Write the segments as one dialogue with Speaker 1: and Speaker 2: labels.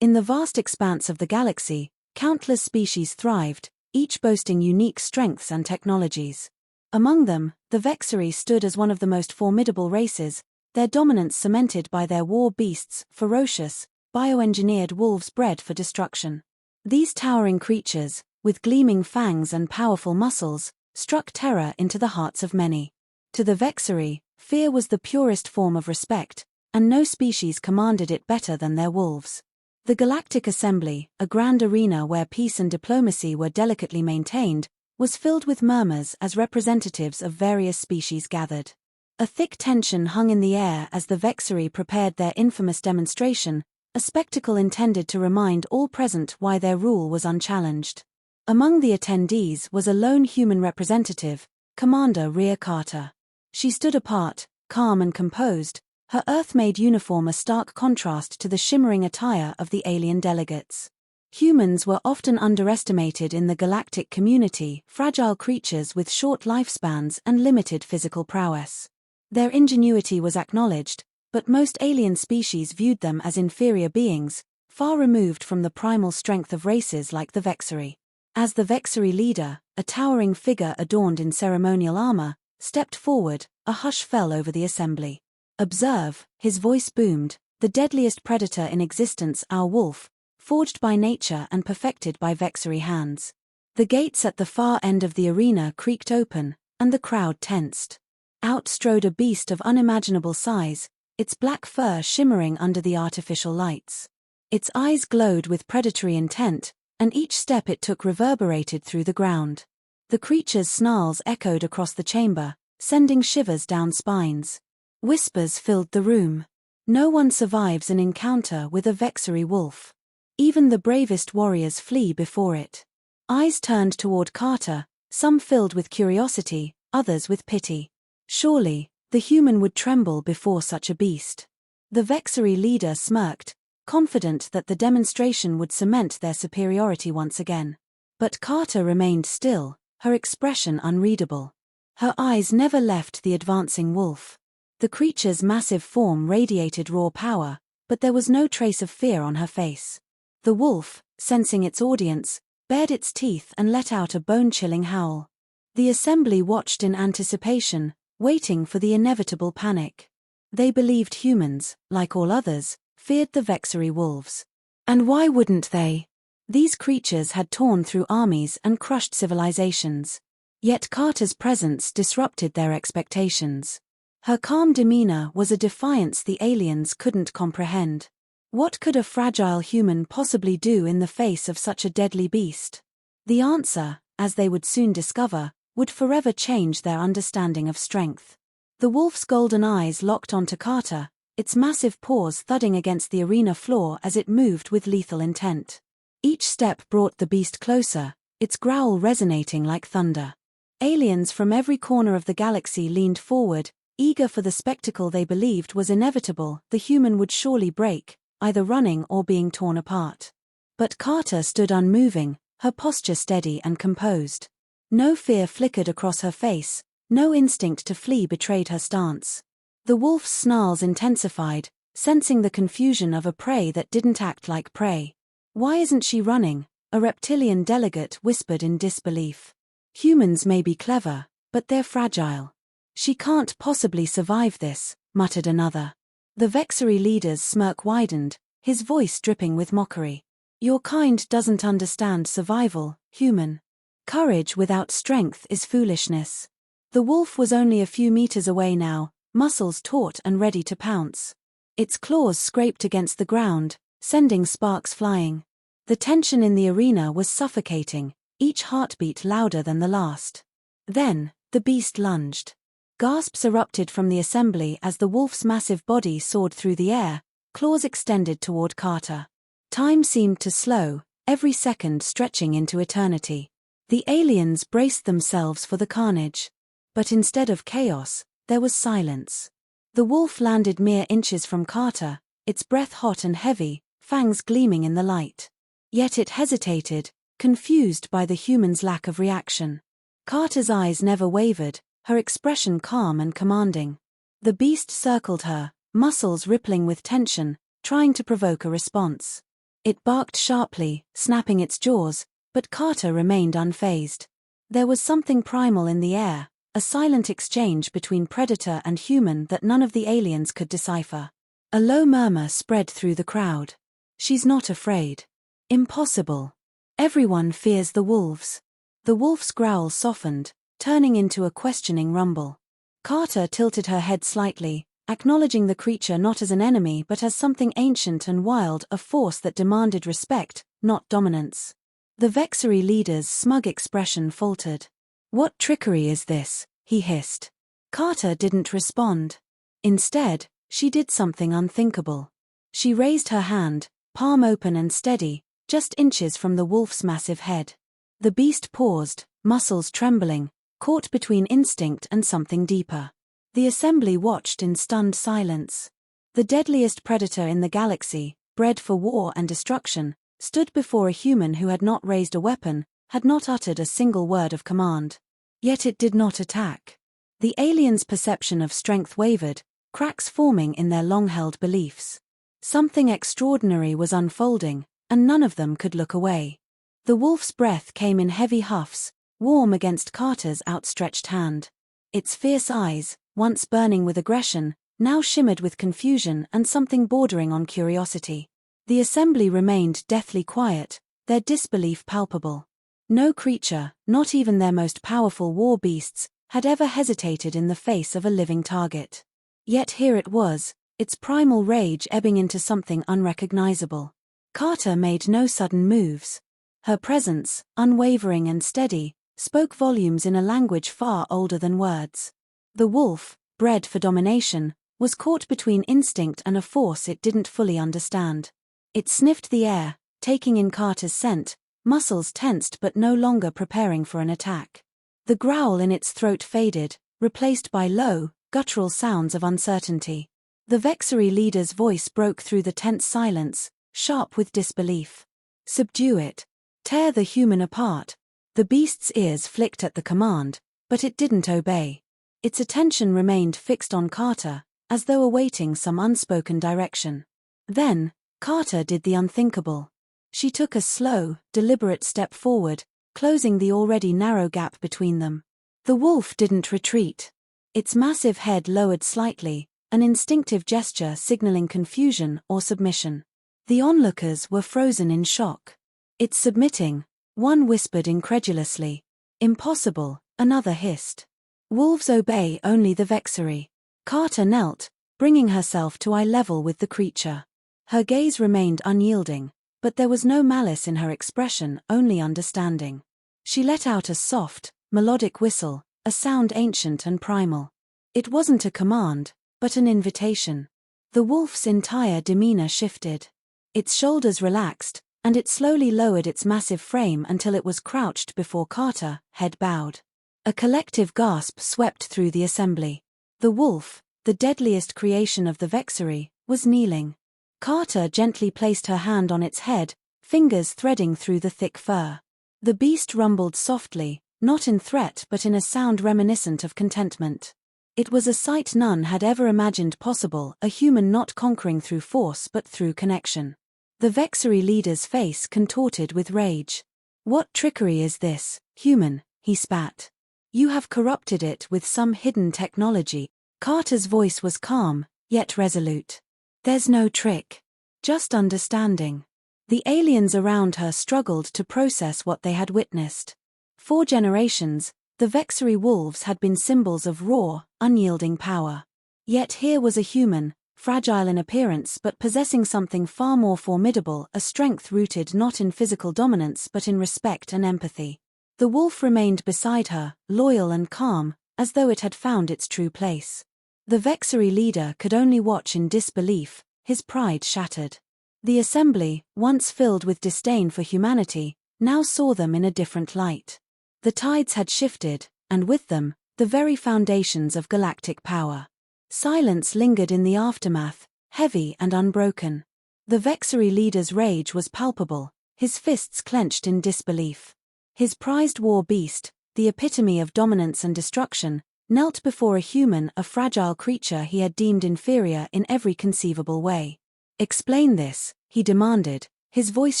Speaker 1: In the vast expanse of the galaxy, countless species thrived, each boasting unique strengths and technologies. Among them, the Vexari stood as one of the most formidable races, their dominance cemented by their war beasts, ferocious, bioengineered wolves bred for destruction. These towering creatures, with gleaming fangs and powerful muscles, struck terror into the hearts of many. To the Vexari, fear was the purest form of respect, and no species commanded it better than their wolves. The Galactic Assembly, a grand arena where peace and diplomacy were delicately maintained, was filled with murmurs as representatives of various species gathered. A thick tension hung in the air as the Vexari prepared their infamous demonstration, a spectacle intended to remind all present why their rule was unchallenged. Among the attendees was a lone human representative, Commander Rhea Carter. She stood apart, calm and composed, her Earth-made uniform a stark contrast to the shimmering attire of the alien delegates. Humans were often underestimated in the galactic community, fragile creatures with short lifespans and limited physical prowess. Their ingenuity was acknowledged, but most alien species viewed them as inferior beings, far removed from the primal strength of races like the Vexari. As the Vexari leader, a towering figure adorned in ceremonial armor, stepped forward, a hush fell over the assembly. "Observe," his voice boomed, "the deadliest predator in existence, our wolf, forged by nature and perfected by Vexari hands." The gates at the far end of the arena creaked open, and the crowd tensed. Out strode a beast of unimaginable size, its black fur shimmering under the artificial lights. Its eyes glowed with predatory intent, and each step it took reverberated through the ground. The creature's snarls echoed across the chamber, sending shivers down spines. Whispers filled the room. No one survives an encounter with a Vexari wolf. Even the bravest warriors flee before it. Eyes turned toward Carter, some filled with curiosity, others with pity. Surely, the human would tremble before such a beast. The Vexari leader smirked, confident that the demonstration would cement their superiority once again. But Carter remained still, her expression unreadable. Her eyes never left the advancing wolf. The creature's massive form radiated raw power, but there was no trace of fear on her face. The wolf, sensing its audience, bared its teeth and let out a bone-chilling howl. The assembly watched in anticipation, waiting for the inevitable panic. They believed humans, like all others, feared the Vexari wolves. And why wouldn't they? These creatures had torn through armies and crushed civilizations. Yet Carter's presence disrupted their expectations. Her calm demeanor was a defiance the aliens couldn't comprehend. What could a fragile human possibly do in the face of such a deadly beast? The answer, as they would soon discover, would forever change their understanding of strength. The wolf's golden eyes locked onto Carter, its massive paws thudding against the arena floor as it moved with lethal intent. Each step brought the beast closer, its growl resonating like thunder. Aliens from every corner of the galaxy leaned forward, eager for the spectacle they believed was inevitable. The human would surely break, either running or being torn apart. But Carter stood unmoving, her posture steady and composed. No fear flickered across her face, no instinct to flee betrayed her stance. The wolf's snarls intensified, sensing the confusion of a prey that didn't act like prey. "Why isn't she running?" a reptilian delegate whispered in disbelief. "Humans may be clever, but they're fragile." "She can't possibly survive this," muttered another. The Vexari leader's smirk widened, his voice dripping with mockery. "Your kind doesn't understand survival, human. Courage without strength is foolishness." The wolf was only a few meters away now, muscles taut and ready to pounce. Its claws scraped against the ground, sending sparks flying. The tension in the arena was suffocating, each heartbeat louder than the last. Then, the beast lunged. Gasps erupted from the assembly as the wolf's massive body soared through the air, claws extended toward Carter. Time seemed to slow, every second stretching into eternity. The aliens braced themselves for the carnage. But instead of chaos, there was silence. The wolf landed mere inches from Carter, its breath hot and heavy, fangs gleaming in the light. Yet it hesitated, confused by the human's lack of reaction. Carter's eyes never wavered, her expression calm and commanding. The beast circled her, muscles rippling with tension, trying to provoke a response. It barked sharply, snapping its jaws, but Carter remained unfazed. There was something primal in the air, a silent exchange between predator and human that none of the aliens could decipher. A low murmur spread through the crowd. "She's not afraid." "Impossible. Everyone fears the wolves." The wolf's growl softened, turning into a questioning rumble. Carter tilted her head slightly, acknowledging the creature not as an enemy but as something ancient and wild, a force that demanded respect, not dominance. The Vexery leader's smug expression faltered. "What trickery is this?" he hissed. Carter didn't respond. Instead, she did something unthinkable. She raised her hand, palm open and steady, just inches from the wolf's massive head. The beast paused, muscles trembling, caught between instinct and something deeper. The assembly watched in stunned silence. The deadliest predator in the galaxy, bred for war and destruction, stood before a human who had not raised a weapon, had not uttered a single word of command. Yet it did not attack. The aliens' perception of strength wavered, cracks forming in their long-held beliefs. Something extraordinary was unfolding, and none of them could look away. The wolf's breath came in heavy huffs, warm against Carter's outstretched hand. Its fierce eyes, once burning with aggression, now shimmered with confusion and something bordering on curiosity. The assembly remained deathly quiet, their disbelief palpable. No creature, not even their most powerful war beasts, had ever hesitated in the face of a living target. Yet here it was, its primal rage ebbing into something unrecognizable. Carter made no sudden moves. Her presence, unwavering and steady, spoke volumes in a language far older than words. The wolf, bred for domination, was caught between instinct and a force it didn't fully understand. It sniffed the air, taking in Carter's scent, muscles tensed but no longer preparing for an attack. The growl in its throat faded, replaced by low, guttural sounds of uncertainty. The Vexery leader's voice broke through the tense silence, sharp with disbelief. "Subdue it. Tear the human apart." The beast's ears flicked at the command, but it didn't obey. Its attention remained fixed on Carter, as though awaiting some unspoken direction. Then, Carter did the unthinkable. She took a slow, deliberate step forward, closing the already narrow gap between them. The wolf didn't retreat. Its massive head lowered slightly, an instinctive gesture signaling confusion or submission. The onlookers were frozen in shock. "It's submitting," one whispered incredulously. "Impossible," another hissed. "Wolves obey only the Vexery." Carter knelt, bringing herself to eye level with the creature. Her gaze remained unyielding, but there was no malice in her expression, only understanding. She let out a soft, melodic whistle, a sound ancient and primal. It wasn't a command, but an invitation. The wolf's entire demeanor shifted. Its shoulders relaxed, and it slowly lowered its massive frame until it was crouched before Carter, head bowed. A collective gasp swept through the assembly. The wolf, the deadliest creation of the Vexery, was kneeling. Carter gently placed her hand on its head, fingers threading through the thick fur. The beast rumbled softly, not in threat but in a sound reminiscent of contentment. It was a sight none had ever imagined possible, a human not conquering through force but through connection. The Vexery leader's face contorted with rage. "What trickery is this, human?" he spat. "You have corrupted it with some hidden technology." Carter's voice was calm, yet resolute. "There's no trick. Just understanding." The aliens around her struggled to process what they had witnessed. For generations, the Vexery wolves had been symbols of raw, unyielding power. Yet here was a human, fragile in appearance but possessing something far more formidable, a strength rooted not in physical dominance but in respect and empathy. The wolf remained beside her, loyal and calm, as though it had found its true place. The Vexery leader could only watch in disbelief, his pride shattered. The assembly, once filled with disdain for humanity, now saw them in a different light. The tides had shifted, and with them, the very foundations of galactic power. Silence lingered in the aftermath, heavy and unbroken. The Vexery leader's rage was palpable, his fists clenched in disbelief. His prized war beast, the epitome of dominance and destruction, knelt before a human, a fragile creature he had deemed inferior in every conceivable way. "Explain this," he demanded, his voice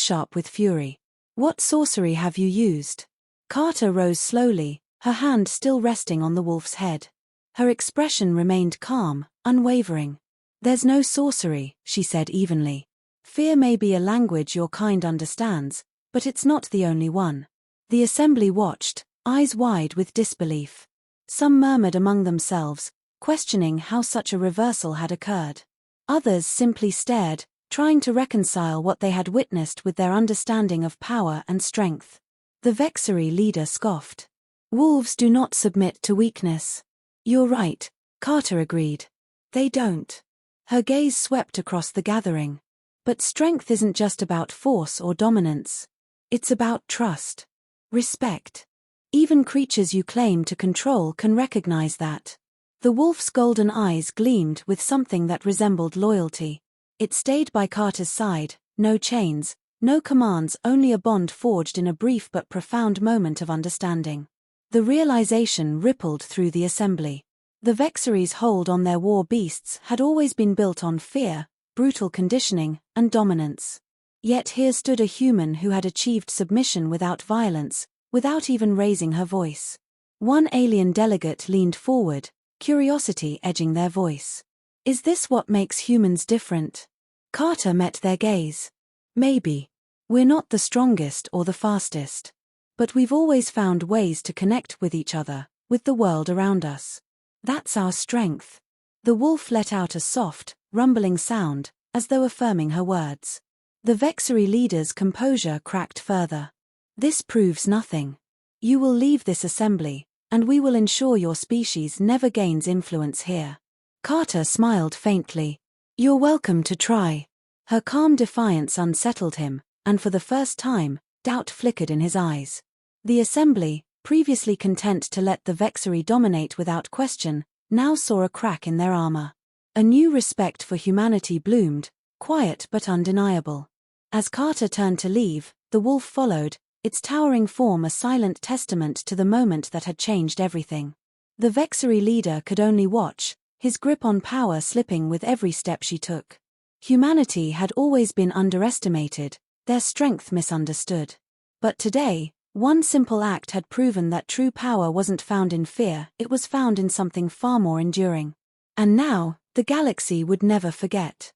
Speaker 1: sharp with fury. "What sorcery have you used?" Carter rose slowly, her hand still resting on the wolf's head. Her expression remained calm, unwavering. "There's no sorcery," she said evenly. "Fear may be a language your kind understands, but it's not the only one." The assembly watched, eyes wide with disbelief. Some murmured among themselves, questioning how such a reversal had occurred. Others simply stared, trying to reconcile what they had witnessed with their understanding of power and strength. The Vexery leader scoffed. "Wolves do not submit to weakness." "You're right," Carter agreed. "They don't." Her gaze swept across the gathering. "But strength isn't just about force or dominance. It's about trust. Respect. Even creatures you claim to control can recognize that." The wolf's golden eyes gleamed with something that resembled loyalty. It stayed by Carter's side, no chains, no commands, only a bond forged in a brief but profound moment of understanding. The realization rippled through the assembly. The Vexery's hold on their war beasts had always been built on fear, brutal conditioning, and dominance. Yet here stood a human who had achieved submission without violence, without even raising her voice. One alien delegate leaned forward, curiosity edging their voice. "Is this what makes humans different?" Carter met their gaze. "Maybe. We're not the strongest or the fastest. But we've always found ways to connect with each other, with the world around us. That's our strength." The wolf let out a soft, rumbling sound, as though affirming her words. The Vexery leader's composure cracked further. "This proves nothing. You will leave this assembly, and we will ensure your species never gains influence here." Carter smiled faintly. "You're welcome to try." Her calm defiance unsettled him, and for the first time, doubt flickered in his eyes. The assembly, previously content to let the Vexery dominate without question, now saw a crack in their armor. A new respect for humanity bloomed, quiet but undeniable. As Carter turned to leave, the wolf followed, its towering form a silent testament to the moment that had changed everything. The Vexery leader could only watch, his grip on power slipping with every step she took. Humanity had always been underestimated, their strength misunderstood. But today, one simple act had proven that true power wasn't found in fear, it was found in something far more enduring. And now, the galaxy would never forget.